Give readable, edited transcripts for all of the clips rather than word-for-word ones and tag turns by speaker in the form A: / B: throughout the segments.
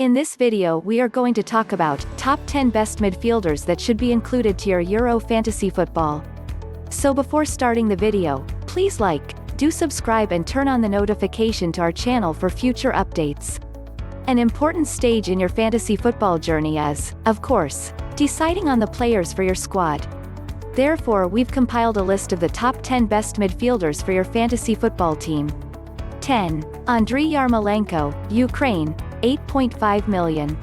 A: In this video we are going to talk about top 10 best midfielders that should be included to your Euro fantasy football. So before starting the video, please do subscribe and turn on the notification to our channel for future updates. An important stage in your fantasy football journey is, of course, deciding on the players for your squad. Therefore we've compiled a list of the top 10 best midfielders for your fantasy football team. 10. Andriy Yarmolenko, Ukraine, 8.5 million.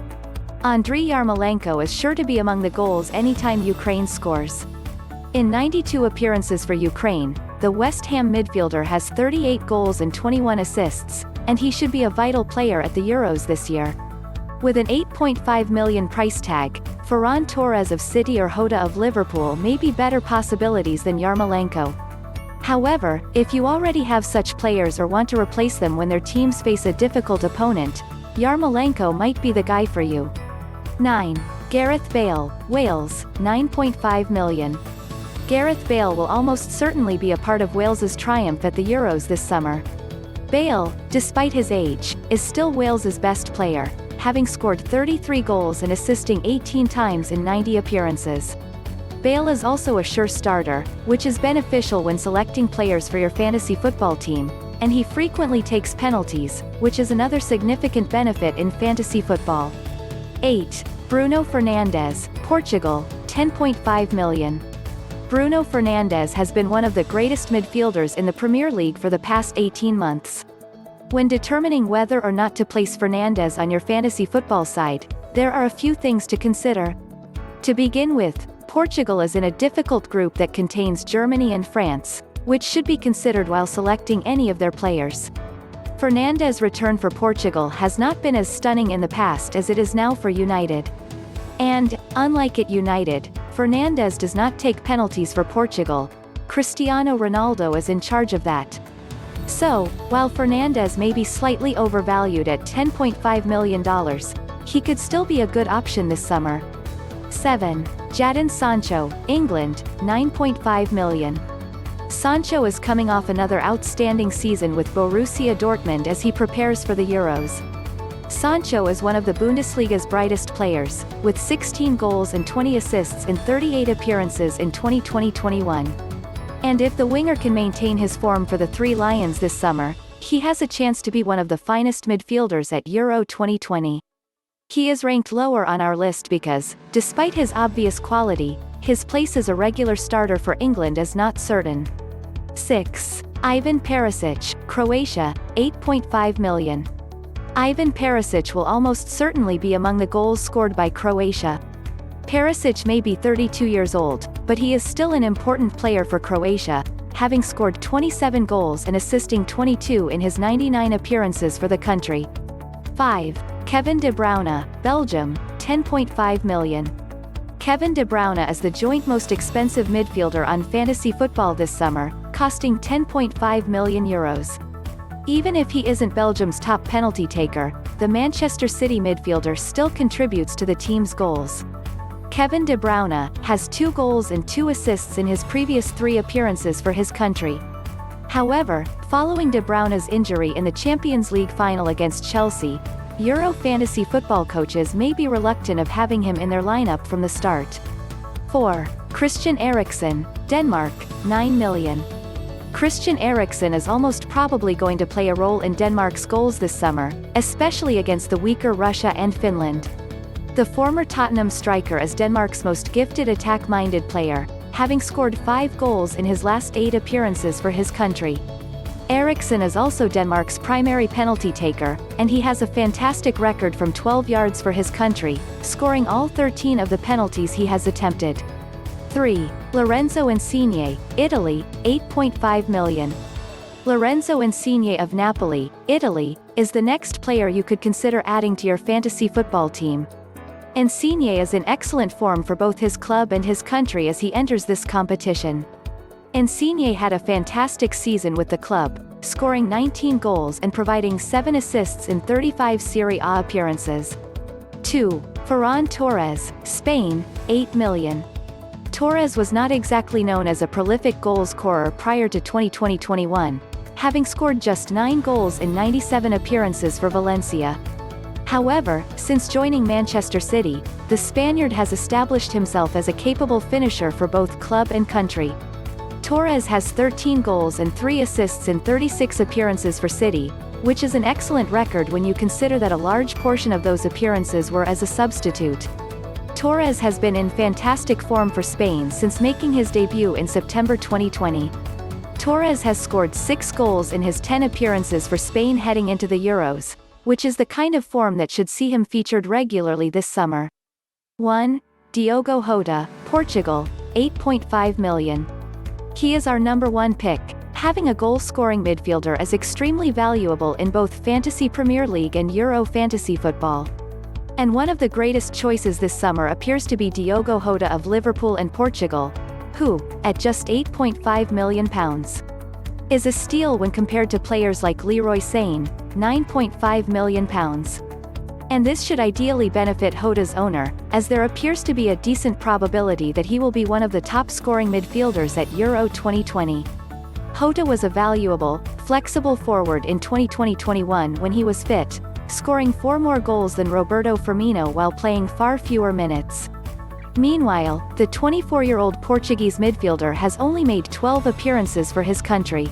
A: Andriy Yarmolenko is sure to be among the goals anytime Ukraine scores. In 92 appearances for Ukraine, the West Ham midfielder has 38 goals and 21 assists, and he should be a vital player at the Euros this year. With an 8.5 million price tag, Ferran Torres of City or Hoda of Liverpool may be better possibilities than Yarmolenko. However, if you already have such players or want to replace them when their teams face a difficult opponent, Yarmolenko might be the guy for you. 9. Gareth Bale, Wales, 9.5 million. Gareth Bale will almost certainly be a part of Wales's triumph at the Euros this summer. Bale, despite his age, is still Wales's best player, having scored 33 goals and assisting 18 times in 90 appearances. Bale is also a sure starter, which is beneficial when selecting players for your fantasy football team, and he frequently takes penalties, which is another significant benefit in fantasy football. 8. Bruno Fernandes, Portugal, 10.5 million. Bruno Fernandes has been one of the greatest midfielders in the Premier League for the past 18 months. When determining whether or not to place Fernandes on your fantasy football side, there are a few things to consider. To begin with, Portugal is in a difficult group that contains Germany and France, which should be considered while selecting any of their players. Fernandes' return for Portugal has not been as stunning in the past as it is now for United. And, unlike at United, Fernandes does not take penalties for Portugal. Cristiano Ronaldo is in charge of that. So, while Fernandes may be slightly overvalued at $10.5 million, he could still be a good option this summer. 7. Jaden Sancho, England, 9.5 million. Sancho is coming off another outstanding season with Borussia Dortmund as he prepares for the Euros. Sancho is one of the Bundesliga's brightest players, with 16 goals and 20 assists in 38 appearances in 2020-21. And if the winger can maintain his form for the Three Lions this summer, he has a chance to be one of the finest midfielders at Euro 2020. He is ranked lower on our list because, despite his obvious quality, his place as a regular starter for England is not certain. 6. Ivan Perisic, Croatia, 8.5 million. Ivan Perisic will almost certainly be among the goals scored by Croatia. Perisic may be 32 years old, but he is still an important player for Croatia, having scored 27 goals and assisting 22 in his 99 appearances for the country. 5. Kevin De Bruyne, Belgium, 10.5 million. Kevin De Bruyne is the joint most expensive midfielder on fantasy football this summer, costing 10.5 million euros. Even if he isn't Belgium's top penalty taker, the Manchester City midfielder still contributes to the team's goals. Kevin De Bruyne has 2 goals and 2 assists in his previous 3 appearances for his country. However, following De Bruyne's injury in the Champions League final against Chelsea, Euro fantasy football coaches may be reluctant of having him in their lineup from the start. 4. Christian Eriksen, Denmark, 9 million. Christian Eriksen is almost probably going to play a role in Denmark's goals this summer, especially against the weaker Russia and Finland. The former Tottenham striker is Denmark's most gifted attack-minded player, having scored 5 goals in his last 8 appearances for his country. Eriksen is also Denmark's primary penalty taker, and he has a fantastic record from 12 yards for his country, scoring all 13 of the penalties he has attempted. 3. Lorenzo Insigne, Italy, 8.5 million. Lorenzo Insigne of Napoli, Italy, is the next player you could consider adding to your fantasy football team. Insigne is in excellent form for both his club and his country as he enters this competition. Insigne had a fantastic season with the club, scoring 19 goals and providing 7 assists in 35 Serie A appearances. 2. Ferran Torres, Spain, 8 million. Torres was not exactly known as a prolific goal scorer prior to 2020-21, having scored just 9 goals in 97 appearances for Valencia. However, since joining Manchester City, the Spaniard has established himself as a capable finisher for both club and country. Torres has 13 goals and 3 assists in 36 appearances for City, which is an excellent record when you consider that a large portion of those appearances were as a substitute. Torres has been in fantastic form for Spain since making his debut in September 2020. Torres has scored 6 goals in his 10 appearances for Spain heading into the Euros, which is the kind of form that should see him featured regularly this summer. 1. Diogo Hoda, Portugal, 8.5 million. He is our number 1 pick. Having a goal-scoring midfielder is extremely valuable in both Fantasy Premier League and Euro fantasy football. And one of the greatest choices this summer appears to be Diogo Hoda of Liverpool and Portugal, who, at just £8.5 million, is a steal when compared to players like Leroy Sane, £9.5 million. And this should ideally benefit Hoda's owner, as there appears to be a decent probability that he will be one of the top-scoring midfielders at Euro 2020. Hoda was a valuable, flexible forward in 2020-21 when he was fit, scoring 4 more goals than Roberto Firmino while playing far fewer minutes. Meanwhile, the 24-year-old Portuguese midfielder has only made 12 appearances for his country.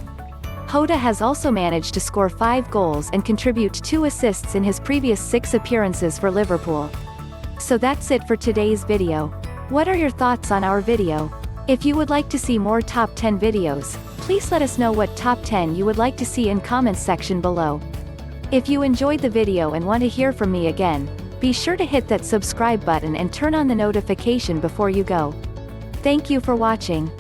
A: Hoda has also managed to score 5 goals and contribute 2 assists in his previous 6 appearances for Liverpool. So that's it for today's video. What are your thoughts on our video? If you would like to see more top 10 videos, please let us know what top 10 you would like to see in comments section below. If you enjoyed the video and want to hear from me again, be sure to hit that subscribe button and turn on the notification before you go. Thank you for watching.